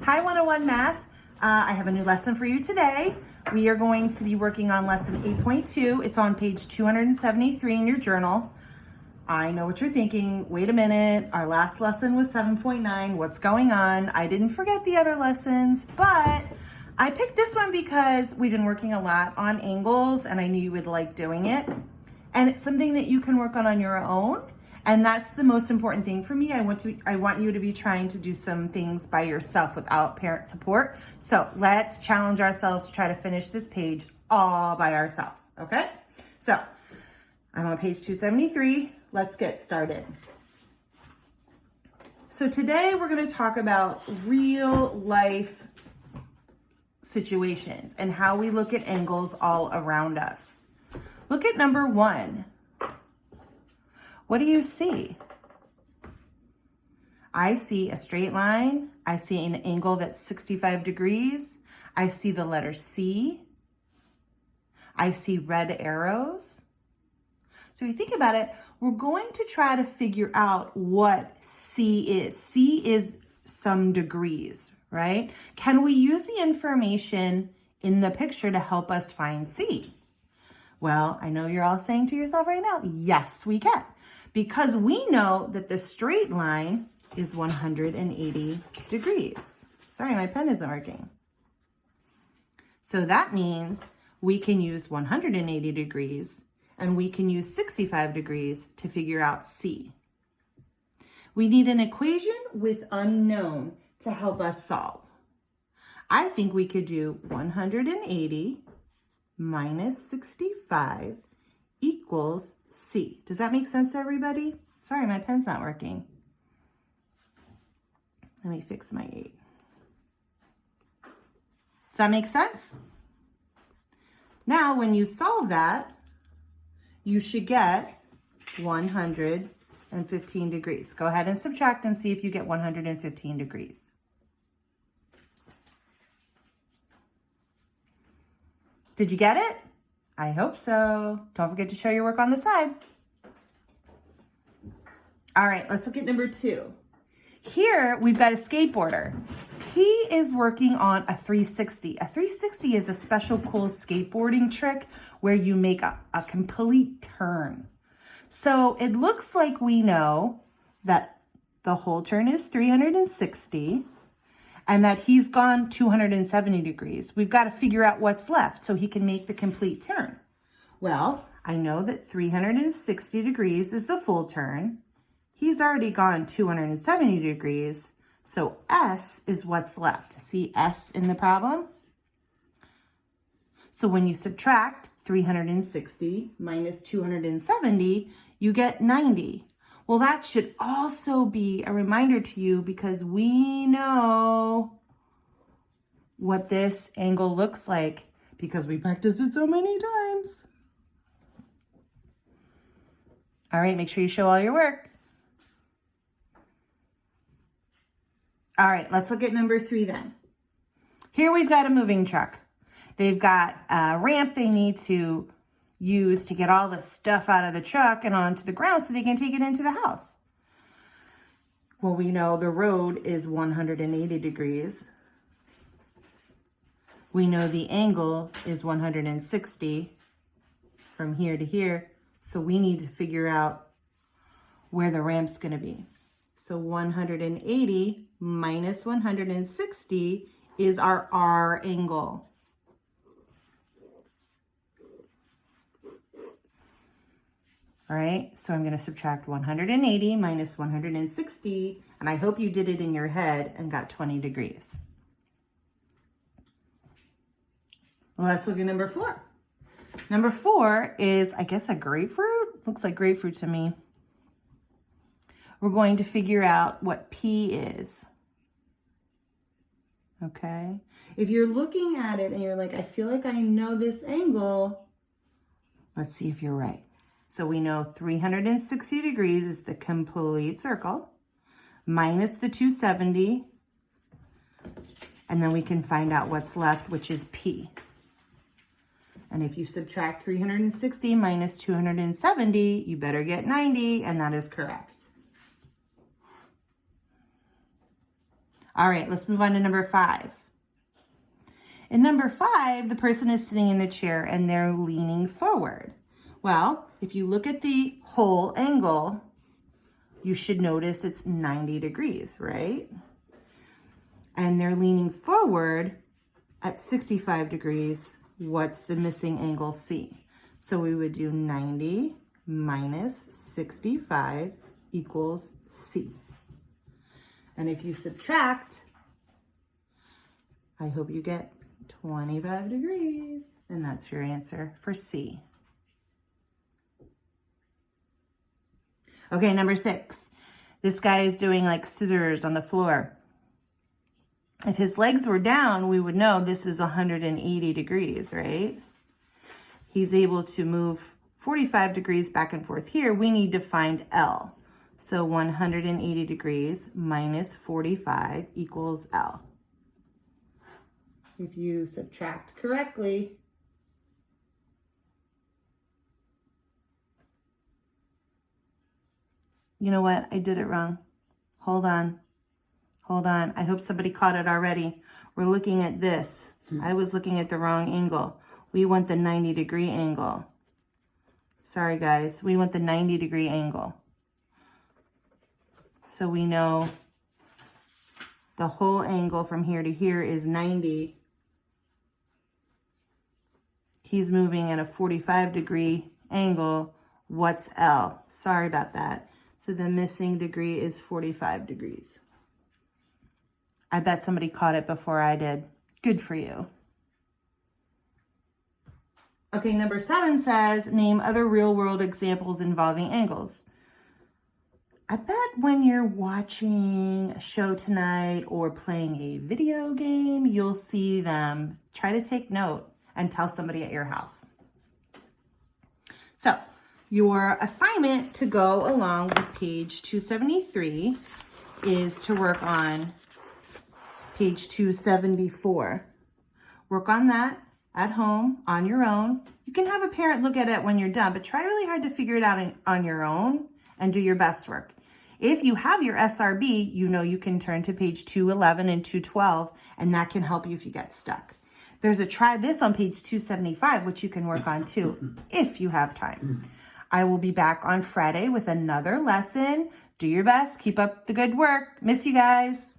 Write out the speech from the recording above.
Hi 101 Math. I have a new lesson for you today. We are going to be working on lesson 8.2. It's on page 273 in your journal. I know what you're thinking. Wait a minute. Our last lesson was 7.9. What's going on? I didn't forget the other lessons, but I picked this one because we've been working a lot on angles and I knew you would like doing it. And it's something that you can work on your own. And that's the most important thing for me. I want you to be trying to do some things by yourself without parent support. So let's challenge ourselves to try to finish this page all by ourselves, okay? So I'm on page 273. Let's get started. So today we're going to talk about real life situations and how we look at angles all around us. Look at number 1. What do you see? I see a straight line. I see an angle that's 65 degrees. I see the letter C. I see red arrows. So if you think about it, we're going to try to figure out what C is. C is some degrees, right? Can we use the information in the picture to help us find C? Well, I know you're all saying to yourself right now, yes, we can. Because we know that the straight line is 180 degrees. Sorry, my pen isn't working. So that means we can use 180 degrees and we can use 65 degrees to figure out C. We need an equation with unknown to help us solve. I think we could do 180 minus 65 equals C. Does that make sense to everybody? Sorry, my pen's not working. Let me fix my 8. Does that make sense? Now, when you solve that, you should get 115 degrees. Go ahead and subtract and see if you get 115 degrees. Did you get it? I hope so. Don't forget to show your work on the side. All right, let's look at number 2. Here, we've got a skateboarder. He is working on a 360. A 360 is a special cool skateboarding trick where you make a complete turn. So it looks like we know that the whole turn is 360 and that he's gone 270 degrees. We've got to figure out what's left so he can make the complete turn. Well, I know that 360 degrees is the full turn. He's already gone 270 degrees, so S is what's left. See S in the problem? So when you subtract 360 minus 270, you get 90. Well, that should also be a reminder to you because we know what this angle looks like because we practiced it so many times. All right, make sure you show all your work. All right, let's look at number 3 then. Here we've got a moving truck. They've got a ramp they need to use to get all the stuff out of the truck and onto the ground so they can take it into the house. Well, we know the road is 180 degrees. We know the angle is 160 from here to here. So we need to figure out where the ramp's going to be. So 180 minus 160 is our R angle. All right, so I'm going to subtract 180 minus 160, and I hope you did it in your head and got 20 degrees. Well, let's look at number 4. Number 4 is, I guess, a grapefruit. Looks like grapefruit to me. We're going to figure out what P is. Okay? If you're looking at it and you're like, I feel like I know this angle, let's see if you're right. So we know 360 degrees is the complete circle, minus the 270, and then we can find out what's left, which is P. And if you subtract 360 minus 270, you better get 90, and that is correct. All right, let's move on to number 5. In number 5, the person is sitting in the chair and they're leaning forward. Well, if you look at the whole angle, you should notice it's 90 degrees, right? And they're leaning forward at 65 degrees. What's the missing angle C? So we would do 90 minus 65 equals C. And if you subtract, I hope you get 25 degrees. And that's your answer for C. Okay, number 6. This guy is doing like scissors on the floor. If his legs were down, we would know this is 180 degrees, right? He's able to move 45 degrees back and forth here. We need to find L. So 180 degrees minus 45 equals L. If you subtract correctly, you know what? I did it wrong. Hold on. Hold on. I hope somebody caught it already. We're looking at this. I was looking at the wrong angle. We want the 90-degree angle. Sorry, guys. We want the 90-degree angle. So we know the whole angle from here to here is 90. He's moving at a 45-degree angle. What's L? Sorry about that. So the missing degree is 45 degrees. I bet somebody caught it before I did. Good for you. Okay, number 7 says, name other real-world examples involving angles. I bet when you're watching a show tonight or playing a video game, you'll see them. Try to take note and tell somebody at your house. So, your assignment to go along with page 273 is to work on page 274. Work on that at home on your own. You can have a parent look at it when you're done, but try really hard to figure it out on your own and do your best work. If you have your SRB, you know you can turn to page 211 and 212, and that can help you if you get stuck. There's a try this on page 275, which you can work on too, if you have time. I will be back on Friday with another lesson. Do your best. Keep up the good work. Miss you guys.